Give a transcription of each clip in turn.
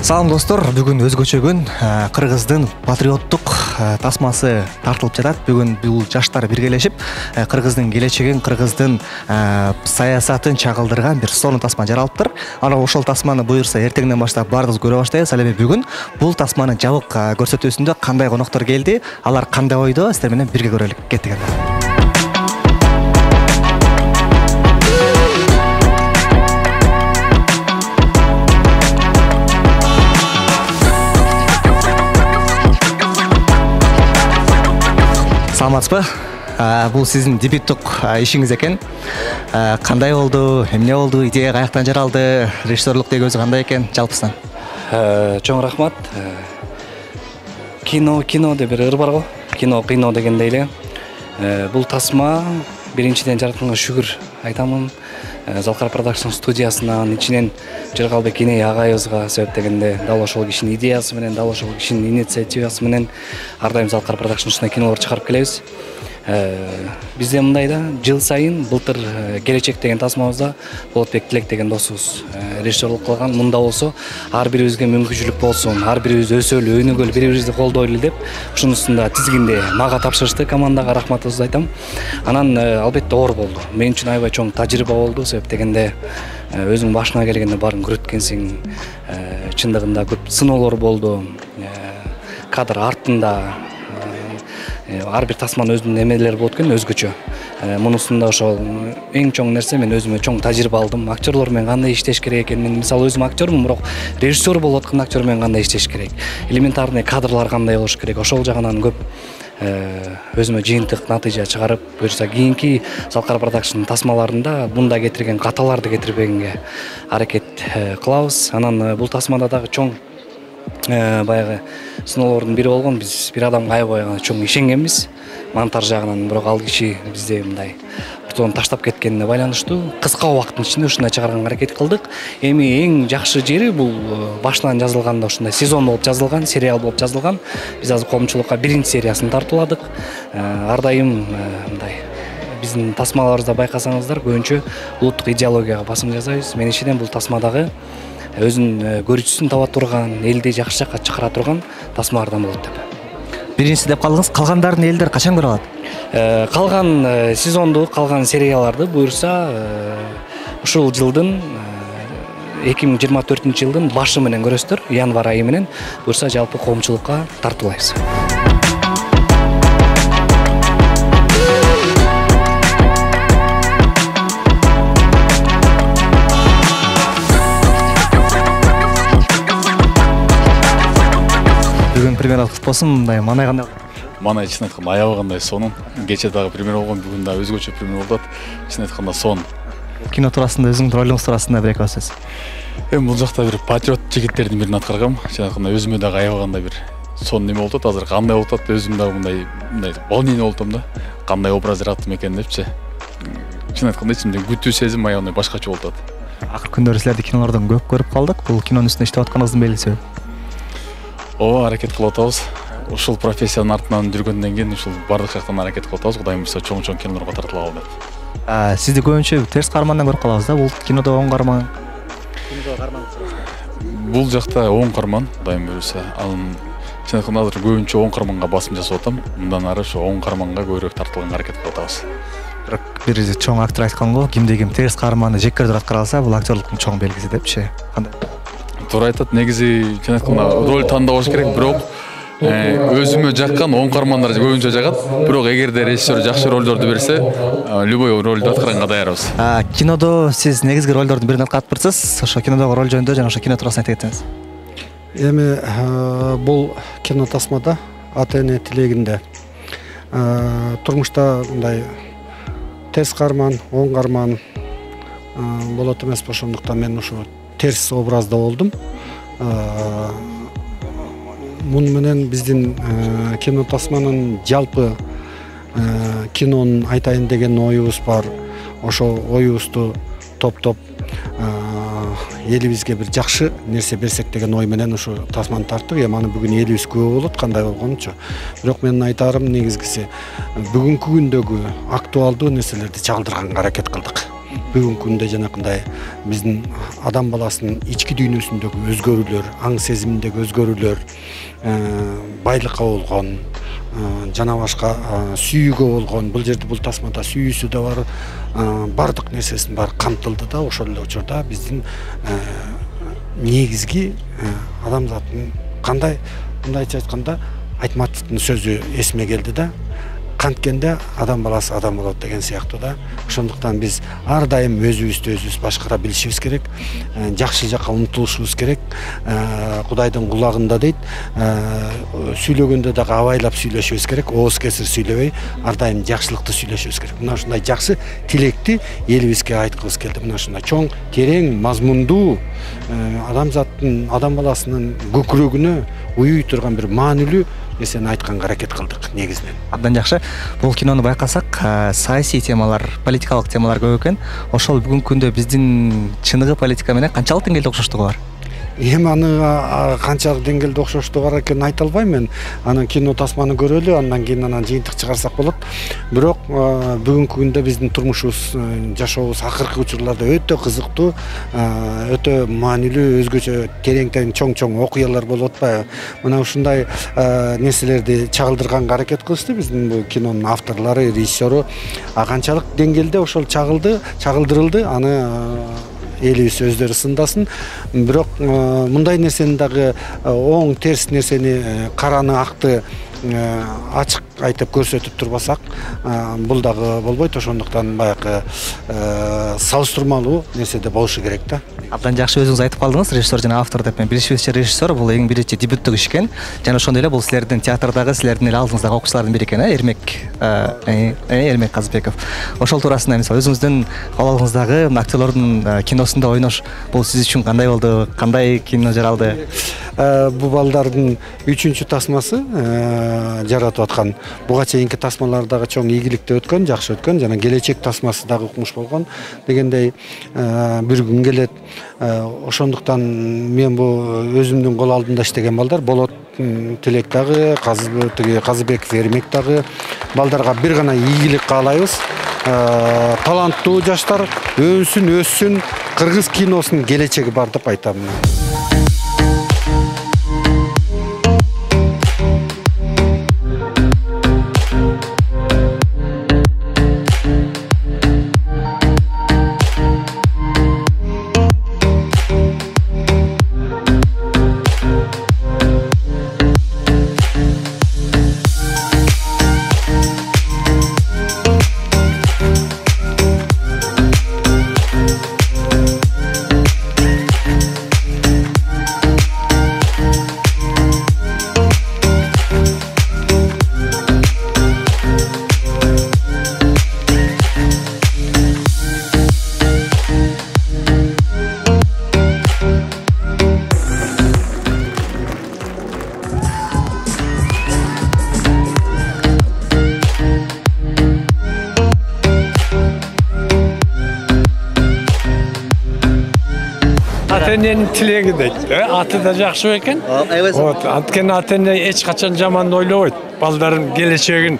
Салам достор, бүгүн өзгөчө күн. Кыргыздын патриоттук тасмасы тартылып жатат. Бүгүн бул жаштар биргелешип, Кыргыздын келечегин, Кыргыздын саясатын чагылдырган бир сонун тасма жаралыптыр. Ана ошол тасманы буюрса эртеңден баштап баарыбыз көрө баштайбыз. Ал эми бүгүн бул тасманын жабык көрсөтүүсүндө кандай коноктор келди, алар кандай ойдо, сиздер менен бирге көрөлүк. Кеттик анда. Саламатсызбы? Бул сиздин дебюттук ишиңиз экен. Кандай болду? Эмне болду? Идея каяктан жаралды? Режиссерлук дегенибиз кандай экен жалпысынан? Чоң рахмат. Кино деп бир ыр бар го. Кино дегендей эле. Бул тасма биринчиден жаратканга шүгүр айтамын. Залкар Продакшн студиясынан ичинен Жыргалбек Иней агайыбызга себептегенде дал ошол кишинин идеясы менен, дал ошол кишинин инициативасы менен ар дайым Залкар Продакшн ушундай кинолор чыгарып келебиз. Бизде мындай да, жыл сайын былтыр Келечек деген тасмабызда Болотбек Тилек деген досубуз режиссерлук кылган. Мында болсо ар бирибизге мүмкүнчүлүк болсун, ар бирибиз өсөлү, өнүгөлү, бири-бирибизди колдойлу деп ушунусунда тизгинде мага тапшырышты. Командага рахматыбызды айтам. Анан албетте оор болду. Мен үчүн аябай чоң тажрыйба болду, себептегенде өзүң башына келгенде баарын көрөткөнсүң. Чындыгында көп сыноолор болду. Кадр артында ар бир тасманын өзүнүн эмелери болот экен, өзгөчө. Мунусунда ошол эң чоң нерсе, мен өзүмө чоң тажрыйба алдым. Актерлор менен кандай иштеш керек экен. Мен мисалы өзүм актёрмун, бирок режиссер болуп аткан актер менен кандай иштеш керек. Элементарный кадрлар кандай болуш керек. Ошол жагынан көп өзүмө жыйынтык натыйжа чыгарып, буюрса кийинки Залкар Продакшн тасмаларында мында кетирген каталарды кетирбегенге аракет кылабыз. Анан бул тасмада дагы чоң баягы сыноолордун бири болгон. Биз бир адамга аябай чоң ишенгенбиз монтаж жагынан, бирок ал киши бизде мындай ортодон таштап кеткенине байланыштуу кыска убакыттын ичинде ушундай чыгарганга аракет кылдык. Эми эң жакшы жери бул башынан жазылганда ушундай сезон болуп жазылган, сериал болуп жазылган. Биз азыр коомчулукка биринчи сериясын тартууладык. Ар дайым мындай биздин тасмаларыбызда байкасаңыздар көбүнчө улуттук идеологияга басым жасайбыз. Мен ишенем бул тасмадагы өзүнүн көрүүчүсүн таба турган, элди жакшы жакка чакыра турган тасмалардан болот деп. Биринчиси деп калдыңыз, калгандарын элдер качан көрө алат? Калган сезонду, калган серияларды буюрса ушул жылдын 2024-жылдын башы менен көрөсүздөр, январь айы менен, буюрса жалпы коомчулукка тартуулайбыз. Бүгүн премьера болсун, мындай манай кандай? Манай чын айтканда аябагандай сонун. Кече дагы премьера болгон, бүгүн дагы өзгөчө премьера болот. Чын айтканда сонун. Кино туурасында, өзүңүздүн ролуңуз туурасында бир эки сөз. Эми бул жакта бир патриот жигиттердин бирин аткаргам. Чын айтканда өзүмө дагы аябагандай бир сонун неме болуп атат. Азыр кандай болуп атат, өзүм дагы мындай волнение болуп атам да. Кандай образ жараттым экен депчи. Чын айтканда ичимде күтүү сезим аябагандай башкача болуп атат. Акыр күндөрү силерди кинолордон көп көрүп калдык. Бул кинонун үстүндө иштеп атканыңыздын белгиси. Аракет кылып атабыз. Ушул профессиянын артынан жүргөндөн кийин ушул бардык жактан аракет кылып атабыз. Кудайым буйрса чоң кинолорго тартыла алып деп. Сизди көбүнчө терс каармандан көрүп калабыз да. Бул кинодо оң каарман. Бул жакта оң каарман, Кудайым буйрса. Анын чын айтканда азыр көбүнчө оң каарманга басым жасап атам. Мындан ары ошо оң каарманга көбүрөөк тартылганга аракет кылып атабыз. Бир чоң актер айткан го, кимде ким терс каарманды жек көрүп аткара алса, бул актерлуктун чоң белгиси депчи. Кандай? Туура айтат. Негизи чын айтканда роль тандабаш керек, бирок өзүмө жаккан оң каармандар көбүнчө жагат. Бирок эгерде режиссер жакшы ролдорду берсе, любой ролду аткаранга даярбыз. Кинодо сиз негизги ролдордун бирин аткарыптырсыз. Ошо кинодогу роль жөнүндө жана ошо кино туурасында айта кетсеңиз. Эми бул кино тасмада ата-эне тилегинде турмушта мындай терс каарман, оң каарман болот эмеспи, ошондуктан мен ушу терс образда болдум. Муну менен биздин кино тасманын жалпы кинонун айтайын деген оюбуз бар. Ошол оюбузду топтоп элибизге бир жакшы нерсе берсек деген ой менен ушу тасманы тарттык. Эми аны бүгүн элибиз күбө болот кандай болгонучу. Бирок менин айтарым негизгиси бүгүнкү күндөгү актуалдуу нерселерди чагылдырганга аракет кылдык. бүгүнкү күндө жанакындай биздин адам баласынын ички дүйнөсүндөгү өзгөрүүлөр, аң сезиминдеги өзгөрүүлөр, байлыкка болгон жана башка сүйүүгө болгон, бул жерде бул тасмада сүйүүсү да бар, бардык нерсесин баары камтылды да. Ошол эле учурда биздин негизги адамзаттын кандай, мындайча айтканда, Айтматовдун сөзү эсиме келди да. Канткенде адам баласы адам болот деген сыяктуу да. Ошондуктан биз ар дайым өзүбүздү өзүбүз башкара билишибиз керек, жакшы жакка умтулушубуз керек. Кудайдын кулагында дейт, сүйлөгөндө дагы абайлап сүйлөшүбүз керек, ооз кесир сүйлөбөй, ар дайым жакшылыкты сүйлөшүбүз керек. Мына ушундай жакшы тилекти элибизге айткыбыз келди. Мына ушундай чоң, терең, мазмундуу, адамзаттын, адам баласынын көкүрөгүнө уюй турган бир маанилүү нерсени айтканга аракет кылдык негизинен. Абдан жакшы. Бул кинону байкасак, саясий темалар, политикалык темалар көп экен. Ошол бүгүнкү күндө биздин чыныгы политика менен канчалык деңгээлде окшоштугу бар? Эми аны канчалык деңгээлде окшоштугу бар экенин айта албайм мен. Анан кино тасманы көрөлү, андан кийин жыйынтык чыгарсак болот. Бирок бүгүнкү күндө биздин турмушубуз, жашообуз акыркы учурларда өтө кызыктуу, өтө маанилүү, өзгөчө терең чоң окуялар болуп атпайбы? Мына ушундай нерселерди чагылдырганга аракет кылышты биздин бул кинонун авторлору, режиссеру. Канчалык деңгээлде ошол чагылдырылды, аны элибиз өздөрү сындасын. Бирок мындай нерсени дагы оң терс нерсени, караны акты ачык айтып көрсөтүп турбасак, бул дагы болбойт. Ошондуктан баягы салыштырмалуу нерседе болушу керек да. Абдан жакшы өзүңүз айтып калдыңыз, режиссер жана автор деп. Мен билишибизче режиссер бул эң биринчи дебюттук иш экен. Жана ошондой эле бул силердин театрдагы, силердин эле алдыңыздагы окуучулардын бири экен, Эрмек Казбеков. Ошол туурасында мисалы өзүңүздүн кабалыңыздагы актерлордун киносунда ойнош бул сиз үчүн кандай болду? Кандай кино жаралды? Бу балдардын 3-чү тасмасы жаратып аткан. Буга чейинки тасмалар дагы чоң ийгиликте өткөн, жакшы өткөн. Жана келечек тасмасы дагы укмуш болгон дегендей бир күн келет. Ошондуктан мен бу өзүмдүн кол алдымда иштеген балдар болот. Тилек дагы, Казыбеков, Эрмек дагы балдарга бир гана ийгилик каалайбыз. Таланттуу жаштар өнсүн, өссүн, кыргыз киносунун келечеги бар деп айтам. Ата-эненин тилеги дейт. Аты да жакшы экен. Вот, анткени ата-эне эч качан жаман ойлобойт. Балдарын келечегин,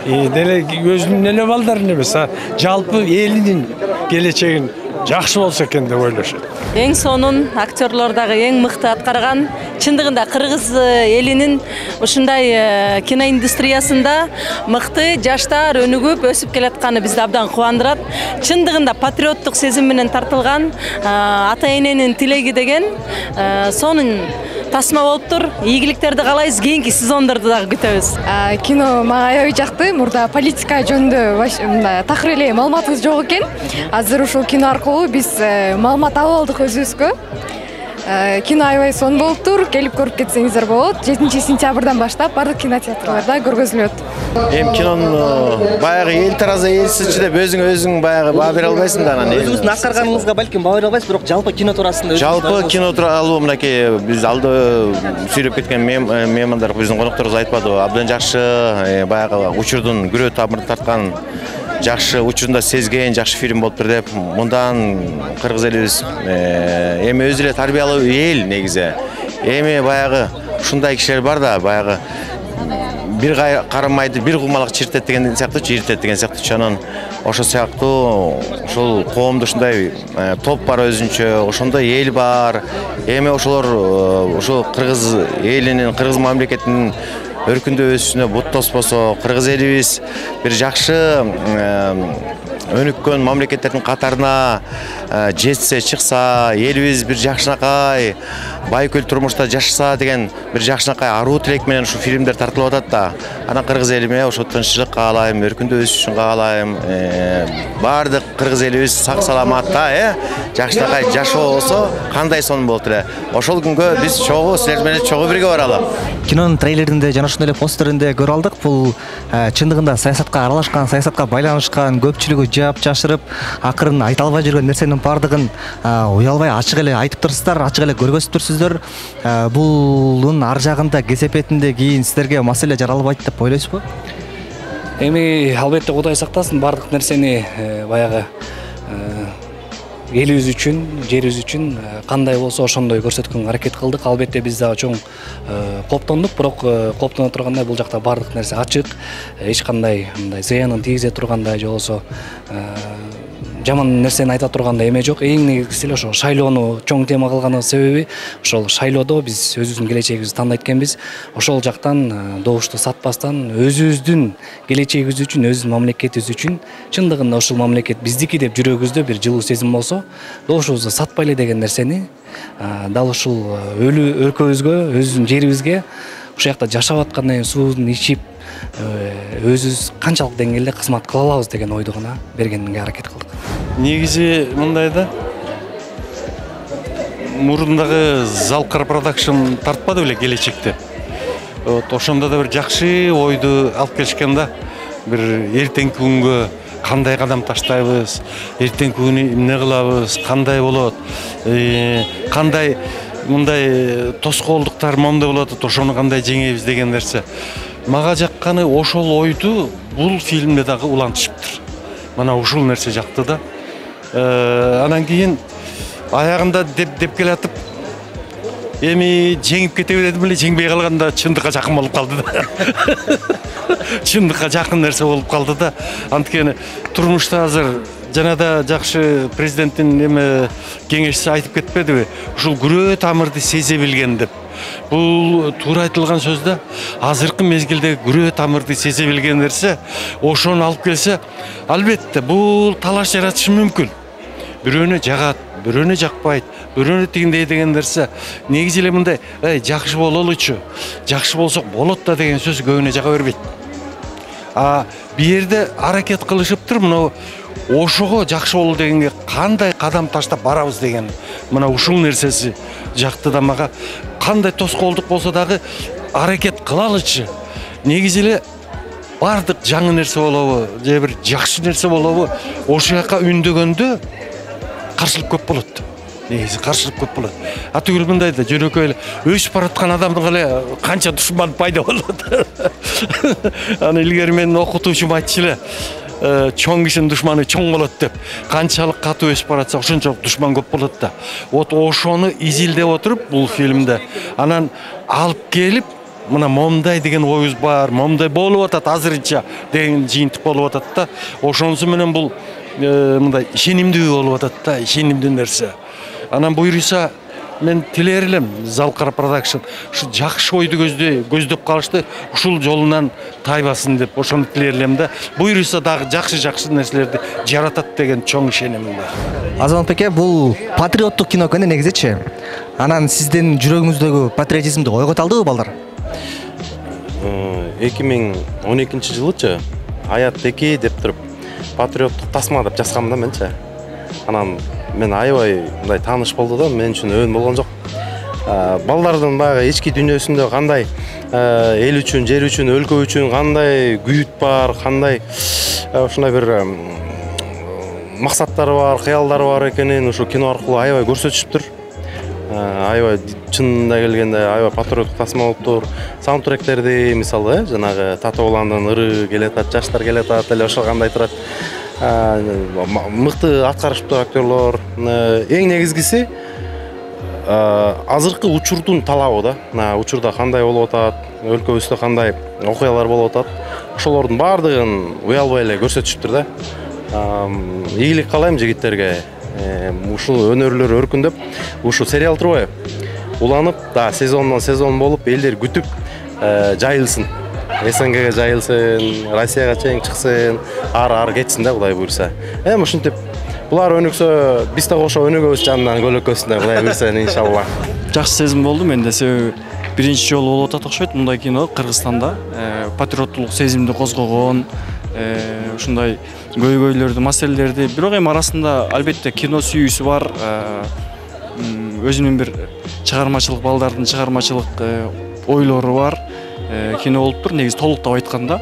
деле өзүнүн эле балдарын эмес, жалпы элинин келечегин жакшы болсо экен деп ойлошот. Эң сонун актерлор дагы эң мыкты аткарган. Чындыгында кыргыз элинин ушундай киноиндустриясында мыкты жаштар өнүгүп өсүп келатканы бизди абдан кубандырат. Чындыгында патриоттук сезим менен тартылган ата-эненин тилеги деген сонун тасма болуптур. Ийгиликтерди каалайбыз, кийинки сезондорду дагы күтөбүз. Кино мага аябай жакты. Мурда политика жөнүндө такыр эле маалыматыбыз жок экен. Азыр ушул кино аркылуу биз маалымат алып алдык өзүбүзгө. Кино аябай сонун болуптур. Келип көрүп кетсеңиздер болот. 7-сентябрдан баштап бардык кинотеатрларда көргөзүлөт. Эми кинонун баягы эл тараза элсизчи деп өзүң баягы баа бере албайсың да анан. Өзүңүздүн аткарганыңызга балким баа бере албайсыз, бирок жалпы кино туурасында жалпы кино тууралуу мынакей биз алды сүйлөп кеткен меймандар биздин конокторубуз айтпадыбы? Абдан жакшы баягы учурдун күрөө тамырын тарткан жакшы учурунда сезген жакшы фильм болуптур деп. Мындан кыргыз элибиз эми өзү эле тарбиялуу эл негизи. Эми баягы ушундай кишилер бар да, баягы бир карамайды бир кумалак чиртет деген сыяктуу чиртет деген сыяктуу чанан ошо сыяктуу ушул коомдо ушундай топ бар өзүнчө ошондой эл бар эми ошолор ушул кыргыз элинин кыргыз мамлекетинин өркүндөп өсүшүнө бут тоспосо кыргыз элибиз бир жакшы өнүккөн мамлекеттердин катарына жетсе чыкса элибиз бир жакшынакай байкөл турмушта жашаса деген бир жакшынакай аруу тилек менен ушу фильмдер тартылып атат да анан кыргыз элиме ошо тынччылык каалайм өркүндөп өсүшүн каалайм баардык кыргыз элибиз сак саламатта жакшынакай жашоо болсо кандай сонун болот эле ошол күнгө биз чогуу силер менен чогуу бирге баралы. Кинонун трейлеринде жана ошондой эле постеринде көрүп алдык. Бул чындыгында саясатка аралашкан, саясатка байланышкан, көпчүлүгү жаап жашырып, акырын айта албай жүргөн нерсенин бардыгын уялбай ачык эле айтып турсуздар, ачык эле көргөзүп турсуздар. Булдун ар жагында кесепетинде кийин силерге маселе жаралбайт деп ойлойсузбу? Эми албетте Кудай сактасын бардык нерсени баягы элибиз үчүн, жерибиз үчүн кандай болсо ошондой көрсөткөнгө аракет кылдык. Албетте биз дагы чоң коптондук, бирок коптоно тургандай бул жакта бардык нерсе ачык. Эч кандай мындай зыянын тийгизе тургандай же болсо жаман нерсени айта тургандай эме жок. Эң негизгиси эле ошо шайлоону чоң тема кылганы себеби ошол шайлоодо биз өзүбүздүн келечегибизди тандайт экенбиз. Ошол жактан добушту сатпастан өзүбүздүн келечегибиз үчүн, өзүбүздүн мамлекетибиз үчүн чындыгында ушул мамлекет биздики деп жүрөгүбүздө бир жылуу сезим болсо, добушубузду сатпайлы деген нерсени дал ушул өлүү өлкөбүзгө, өзүбүздүн жерибизге ушул жакта жашап аткандан кийин суун ичип өзүбүз канчалык деңгээлде кызмат кыла алабыз деген ойду гана бергенге аракет кылдык. Негизи мындай да мурдагы Залкар продакшн тартпады беле келечекте. Ошондо да бир жакшы ойду алып келишкен да. Бир эртеңки күнгө кандай кадам таштайбыз, эртеңки күнү эмне кылабыз, кандай болот, кандай мындай тоскоолдуктар момда болот, ошону кандай жеңебиз деген нерсе. Мага жакканы ошол ойду бул фильмде дагы улантышыптыр. Мана ушул нерсе жакты да. Анан кийин аягында деп келатып эми жеңип кете бердим эле, жеңбей калганда чындыкка жакын болуп калды да. Чындыкка жакын нерсе болуп калды да. Анткени турмушта азыр жанада жакшы президенттин эме кеңешчиси айтып кетпедиби? Ушул күрөө тамырды сезе билген деп. Бул туура айтылган сөз да. Азыркы мезгилде күрөө тамырды сезе билген нерсе, ошону алып келсе, албетте бул талаш жаратышы мүмкүн. Бирөөнө жагат, бирөөнө жакпайт, бирөөнө тигиндей деген нерсе, негизи эле мындай, жакшы бололучу, жакшы болсок болот да деген сөз көбүнө жага бербейт. Бу жерде аракет кылышыптыр, мына ошого жакшы болуу дегенге кандай кадам таштап барабыз деген. Мына ушул нерсеси жакты да мага. Кандай тоскоолдук болсо дагы аракет кылалычы. Негизи эле бардык жаңы нерсе болобу, же бир жакшы нерсе болобу, ошол жака үндөгөндө каршылык көп болот. Негизи каршылык көп болот. Түгүл мындай да жөнөкөй эле өсүп бараткан адамдын эле канча душман пайда болот. Аны илгери менин окутуучум айтчу эле, чоң кишинин душманы чоң болот деп. Канчалык катуу өсүп баратса, ошончолук душман көп болот да. Ошону изилдеп отуруп бул фильмде анан алып келип, мына момдай деген оюбуз бар, момдай болуп атат азырынча деген жыйынтык болуп атат да. Ошонусу менен бул мындай ишенимдүү болуп атат да, ишенимдүү нерсе. Анан буйруса мен тилер элем Залкар продакшн ушу жакшы ойду көздөп калышты, ушул жолунан тайбасын деп ошону тилер элем да. Буйруса дагы жакшы нерселерди жаратат деген чоң ишенимим бар. Азамат Беке, бул патриоттук кино экен негизичи. Анан сиздин жүрөгүңүздөгү патриотизмди ойгото алдыбы балдар? 2012 жылычы Аят 2 деп туруп патриоттук тасма деп жазгам да менчи. Анан мен аябай мындай тааныш болду да, мен үчүн өөн болгон жок. Балдардын баягы ички дүйнөсүндө кандай эл үчүн, жер үчүн, өлкө үчүн кандай күйүт бар, кандай ушундай бир максаттары бар, кыялдары бар экенин ушу кино аркылуу аябай көрсөтүшүптүр. Аябай чынында келгенде аябай патриоттук тасма болуптур. Саундтректерди мисалы, жанагы Тато Уландын ыры келатат, жаштар келатат, эле ошо кандай турат. Мыкты аткарышыптыр актерлор. Эң негизгиси азыркы учурдун талабы да, учурда кандай болуп атат, өлкөбүздө кандай окуялар болуп атат, ошолордун баардыгын уялбай эле көрсөтүшүптүр да. Ийгилик каалайм жигиттерге. Ушул өнөрлөр өркүндөп, ушу сериал турбайбы? Уланып, да, сезондон сезон болуп, элдер күтүп жайылсын. СНГге жайылсын, Россияга чейин чыксын, ары кетсин да, Кудай буйрса. Ушинтип булар өнүксө, биз да кошо өнүгөбүз жанынан көлөкөсүн да, Кудай буйрса, иншалла. Жакшы сезим болду менде, себеби биринчи жолу болуп атат окшойт мындай кино Кыргызстанда. Патриоттулук сезимди козгогон, ушундай көйгөйлөрдү, маселелерди, бирок эми арасында албетте кино сүйүүсү бар, өзүнүн бир чыгармачылык, балдардын чыгармачылык ойлору бар кино болуптур, негизи толуктап айтканда.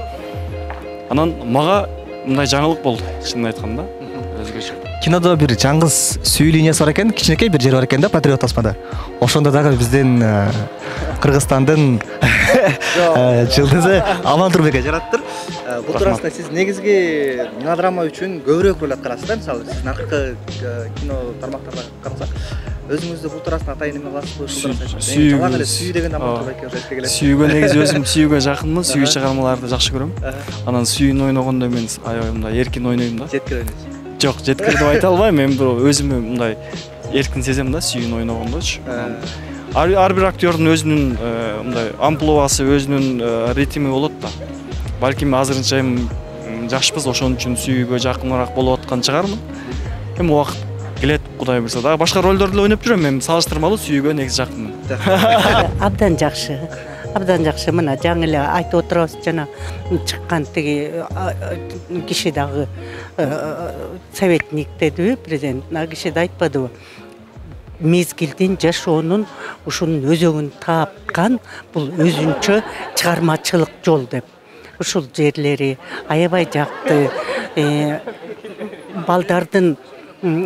Анан мага мындай жаңылык болду, чынын айтканда, өзгөчө. Кинодо бир жаңгыз сүйүү линиясы бар экен, кичинекей бир жери бар экен да Патриот тасмада. Ошондо дагы биздин Кыргызстандын жылдызы Аман Турбекке жараттыр. Бул туурасында сиз негизги мелодрама үчүн көбүрөөк роль аткарасыз да, мисалы сиздин аркы кино тармактарда карасак. Өзүңүздү бул туурасында атайын эме кыласызбы? Сүйүү деген Аман Турбекке эске келет. Сүйүүгө негизи өзүм сүйүүгө жакынмын, сүйүү чыгармаларды жакшы көрөм. Анан сүйүүнү ойногондо мен аябай мындай эркин ойнойм да. Жеткире ойнойсуз. Жок, жеткире деп айта албайм, мен өзүмө мындай эркин сезем да, сүйүүнү ойногондочу. Ар бир актёрдун өзүнүн мындай амплуасы, өзүнүн ритми болот да. Балким азырынча эми жашпыз, ошон үчүн сүйүүгө жакыныраак болуп аткан чыгармын. Эми убакыт келет, Кудай буйрса. Дагы башка ролдорду эле ойноп жүрөм, мен салыштырмалуу сүйүүгө негизи жакынмын. Абдан жакшы. Абдан жакшы. Мына жаңы эле айтып отурабыз, жана чыккан тиги киши дагы советник дедиби, президент. Ал киши да айтпадыбы? Мезгилдин жашоонун ушунун өзөгүн таапкан бул өзүнчө чыгармачылык жол деп. Ушул жерлери аябай жакты. Балдардын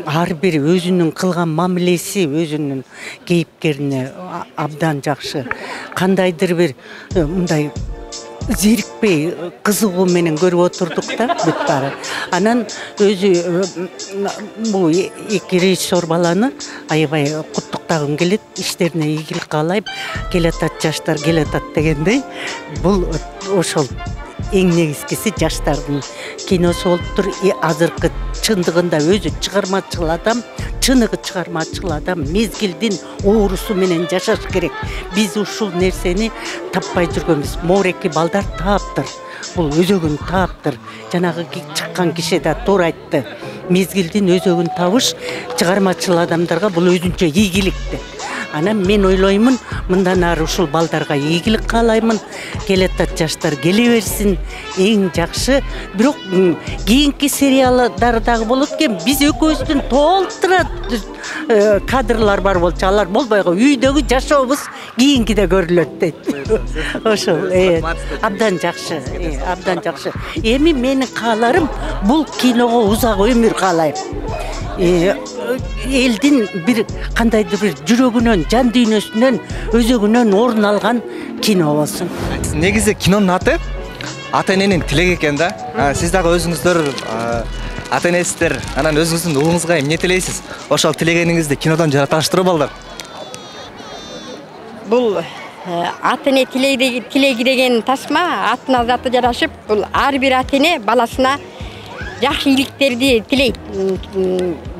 ар бири өзүнүн кылган мамилеси өзүнүн кейипкерине абдан жакшы. Кандайдыр бир мындай зерикпей, кызыгуу менен көрүп отурдук да бүт баары. Анан өзү бул эки режиссер баланы аябай куттуктагым келет, иштерине ийгилик каалайм. Келатат жаштар, келатат дегендей. Бул ошол эң негизгиси жаштардын киносу болуптур. Азыркы чындыгында өзү чыгармачыл адам, чыныгы чыгармачыл адам мезгилдин оорусу менен жашаш керек. Биз ушул нерсени таппай жүргөнбүз. Мореки балдар тааптыр. Бул өзөгүн тааптыр. Жанагы чыккан киши да туура айтты. Мезгилдин өзөгүн табыш чыгармачыл адамдарга бул өзүнчө ийгиликти. Анан мен ойлоймун, мындан ары ушул балдарга ийгилик каалаймын. Келатат жаштар келе берсин. Эң жакшы. Бирок кийинки сериалдар дагы болот экен. Биз экөөбүздүн толтура кадрлар бар болчу, алар болбойго үйдөгү жашообуз кийинкиде көрүлөт дейт. Ошол, абдан жакшы, абдан жакшы. Эми менин кааларым бул киного узак өмүр каалайм. Элдин бир кандайдыр бир жүрөгүнөн, жан дүйнөсүнөн, өзөгүнөн орун алган кино болсун. Негизи кинонун аты ата-эненин тилеги экен да. Сиз дагы өзүңүздөр ата-энесиздер, анан өзүңүздүн уулуңузга эмне тилейсиз? Ошол тилегениңизди кинодон жарата алыштырбы балдар? Бул ата-эне тилеги деген тасма атына заты жарашып, бул ар бир ата-эне баласына жакшы ийгиликтерди тилейт.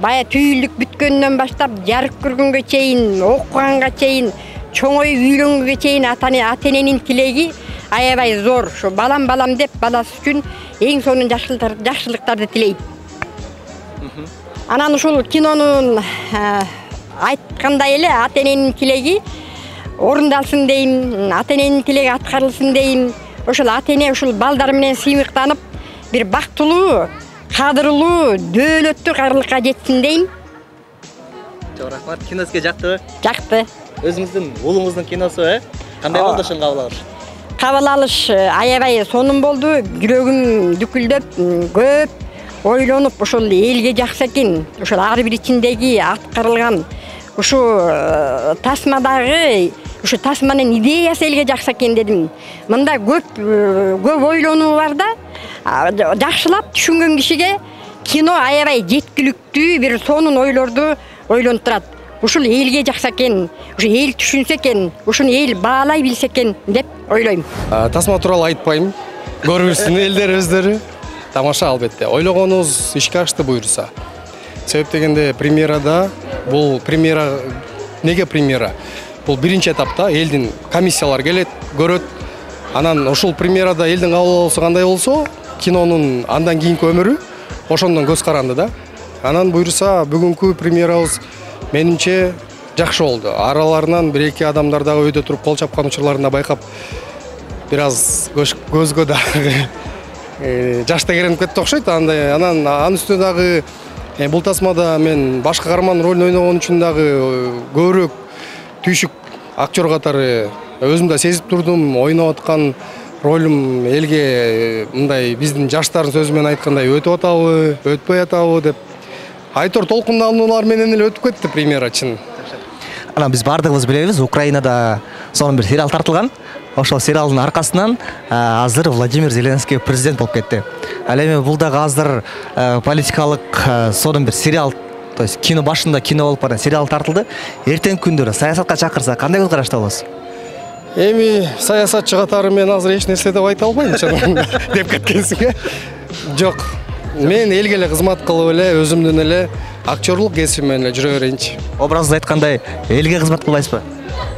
Бая түйүлүк бүткөндөн баштап жарык көргөнгө чейин, окуганга чейин, чоңоюп үйлөнгөнгө чейин ата-эненин тилеги аябай зор. Ошо балам деп баласы үчүн эң сонун жакшылыктарды тилейт. Анан ушул кинонун айткандай эле ата-эненин тилеги орундалсын дейм, ата-эненин тилеги аткарылсын дейм. Ошол ата-эне ушул балдар менен сыймыктанып, бир бактылуу, кадырлуу, дөөлөттүү кайрылыкка жетсин дейм. Жок, рахмат. Кино сизге жактыбы? Жакты. Өзүңүздүн уулуңуздун киносу, кандай болду ошону кабыл алыш? Кабыл алыш аябай сонун болду. Жүрөгүм дүкүлдөп, көп ойлонуп, ошол элге жакса экен. Ошол ар бир ичиндеги аткарылган ушу тасмадагы, ушу тасманын идеясы элге жакса экен дедим. Мында көп ойлонуу бар да. Жакшылап түшүнгөн кишиге кино аябай жеткиликтүү бир сонун ойлорду ойлонуп турат. ушул элге жакса экен, ушу эл түшүнсө экен, ушуну эл баалай билсе экен деп ойлойм. Тасма тууралуу айтпайм. Көрүрсүн элдер өздөрү. Тамаша албетте. Ойлогонубуз ишке ашты буюрса. Себеп дегенде премьерада бул премьера неге премьера? Бул биринчи этапта элдин комиссиялар келет, көрөт. Анан ушул премьерада элдин кабыл алуусу кандай болсо, кинонун андан кийинки өмүрү ошондон көз каранды да. Анан буюрса бүгүнкү премьерабыз менимче жакшы болду. Араларынан бир-эки адамдар дагы өйдө туруп кол чапкан учурларында байкап, бир аз көзгө дагы жаш тегеренип кетти окшойт. Анан анын үстүнө дагы бул тасмада мен баш каарман ролун ойногон үчүн дагы көбүрөөк түйшүк актер катары өзүм да сезип турдум. Ойноп аткан ролум элге мындай биздин жаштардын сөзү менен айткандай өтүп атабы, өтпөй атабы деп айтор толкундануулар менен эле өтүп кетти премьера чын. Анан биз бардыгыбыз билебиз, Украинада сонун бир сериал тартылган. Ошол сериалдын аркасынан азыр Владимир Зеленский президент болуп кетти. Ал эми бул дагы азыр политикалык сонун бир сериал, то есть кино башында кино болуп барган сериал тартылды. Эртеңки күндөрү саясатка чакырса кандай көз карашта болосуз? Эми саясатчы катары мен азыр эч нерсе деп айта албайм деп кеткенсиң э? Жок. Мен элге эле кызмат кылып эле, өзүмдүн эле актерлук кесибим менен эле жүрө берейинчи. Образды айткандай, элге кызмат кылбайсызбы?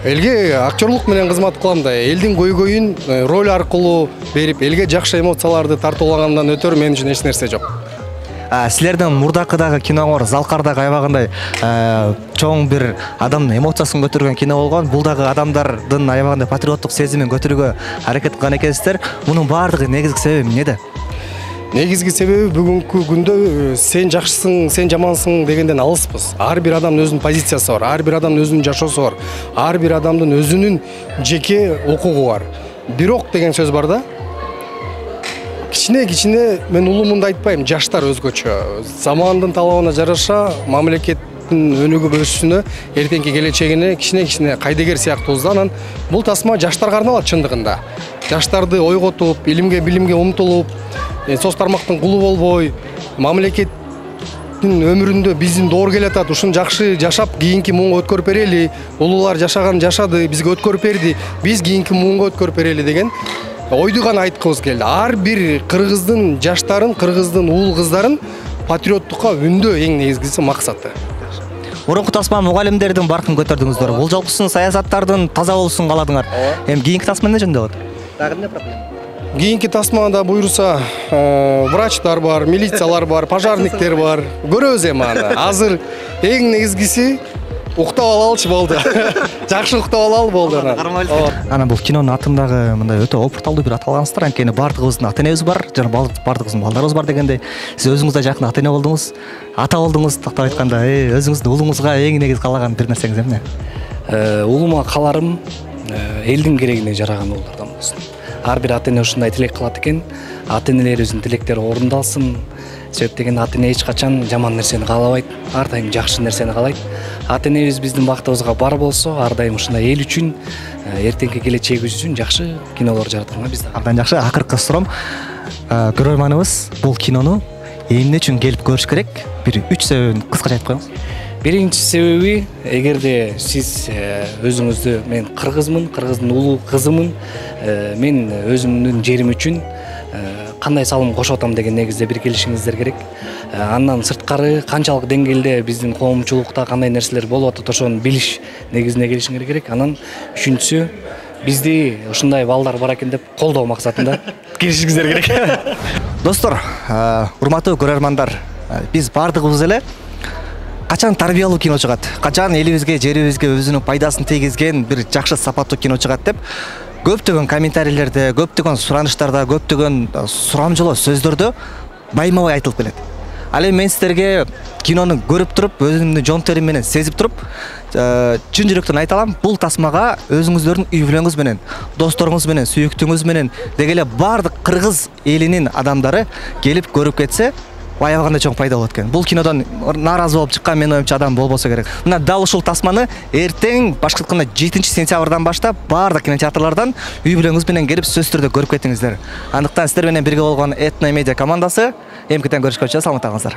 Элге актерлук менен кызмат кылам да, элдин көйгөйүн роль аркылуу берип, элге жакшы эмоцияларды тартуулагандан өтөр мен үчүн эч нерсе жок. Силердин мурдакыдагы киноңор Залкардагы аябагандай чоң бир адамдын эмоциясын көтөргөн кино болгон. Бул дагы адамдардын аябагандай патриоттук сезимин көтөрүүгө аракет кылган экенсиздер. Мунун баардыгы негизги себеби эмнеде? Негизги себеби бүгүнкү күндө сен жакшысың, сен жамансың дегенден алыспыз. Ар бир адамдын өзүнүн позициясы бар, ар бир адамдын өзүнүн жашоосу бар, ар бир адамдын өзүнүн жеке укугу бар. Бирок деген сөз бар да. Кичине мен улумунда айтпайм, жаштар өзгөчө. Замандын талабына жараша мамлекеттин өнүгүп өсүшүнө, эртеңки келечегине кичине кайдыгер сыяктуубуз. Анан бул тасма жаштарга арналат чындыгында. Жаштарды ойготуп, билимге умтулуп, соц тармактын кулу болбой, мамлекеттин өмүрүндө биздин доор келе атат. Ушун жакшы жашап, кийинки муунга өткөрүп берели. Улуулар жашаган жашады, бизге өткөрүп берди. Биз кийинки муунга өткөрүп берели деген ойду гана айткыбыз келди. Ар бир кыргыздын жаштарын, кыргыздын уул кыздарын патриоттукка үндөө эң негизгиси максаты. Мурунку тасма мугалимдердин баркын көтөрдүңүздөр. Бул жолкусун саясаттардын таза болушун кааладыңар. Эми кийинки тасма эмне жөнүндө болот? Дагы эмне проблема? Кийинки тасмада буюрса, врачтар бар, милициялар бар, пожарниктер бар. Көрөбүз эми аны. Азыр эң негизгиси уктап алалычы болду. Жакшы уктап алалы болду ана. Анан бул кинонун атындагы мындай өтө опурталдуу бир аталгансыздар. Анткени бардыгыбыздын ата-энебиз бар, жана бардыгыбыздын балдарыбыз бар дегендей. Сиз өзүңүз да жакын ата-эне болдуңуз, ата болдуңуз, тактап айтканда, өзүңүздүн уулуңузга эң негизи каалаган бир нерсеңиз эмне? Уулума кааларым элдин керегине жараган уулдардан болсун. Ар бир ата-эне ушундай тилек кылат экен. Ата-энелерибиздин тилектери орундалсын. Себеп деген ата-эне эч качан жаман нерсени каалабайт, ар дайым жакшы нерсени каалайт. Ата-энебиз биздин бактыбызга бар болсо, ар дайым ушундай эл үчүн, эртеңки келечегибиз үчүн жакшы кинолор жаратканга биз абдан жакшы. Акыркы суроом, көрөрманыбыз бул кинону эмне үчүн келип көрүш керек? Бир 3 себебин кыскача айтып коюңуз. Биринчи себеби, эгерде сиз өзүңүздү мен кыргызмын, кыргыздын улуу кызымын, мен өзүмдүн жерим үчүн кандай салым кошуп атам деген негизде бир келишиңиздер керек. Андан сырткары канчалык деңгээлде биздин коомчулукта кандай нерселер болуп атат ошону билиш негизине келишиңер керек. Анан үчүнчүсү, бизди ушундай балдар бар экен деп колдоо максатында келишиңиздер керек. Достор, урматтуу көрөрмандар, биз бардыгыбыз эле качан тарбиялуу кино чыгат, качан элибизге, жерибизге өзүнүн пайдасын тийгизген бир жакшы сапаттуу кино чыгат деп көптөгөн комментарийлерде, көптөгөн сураныштарда, көптөгөн сурамжылоо сөздөрдө байма-бай айтылып келет. Ал эми мен сиздерге кинону көрүп туруп, өзүмдүн жон терим менен сезип туруп, чын жүрөктөн айта алам, бул тасмага өзүңүздөрдүн үй бүлөңүз менен, досторуңуз менен, сүйүктүүңүз менен дегеле бардык кыргыз элинин адамдары келип көрүп кетсе, аябагандай чоң пайда болот экен. Бул кинодон нааразы болуп чыккан мен оюмча адам болбосо керек. Мына дал ушул тасманы эртең башкы айтканда 7-сентябрдан баштап бардык кинотеатрлардан үй бүлөңүз менен келип сөзсүз түрдө көрүп кетиңиздер. Андыктан сиздер менен бирге болгон Этно Медиа командасы эмкиден көрүшкөнчө саламатта калыңыздар.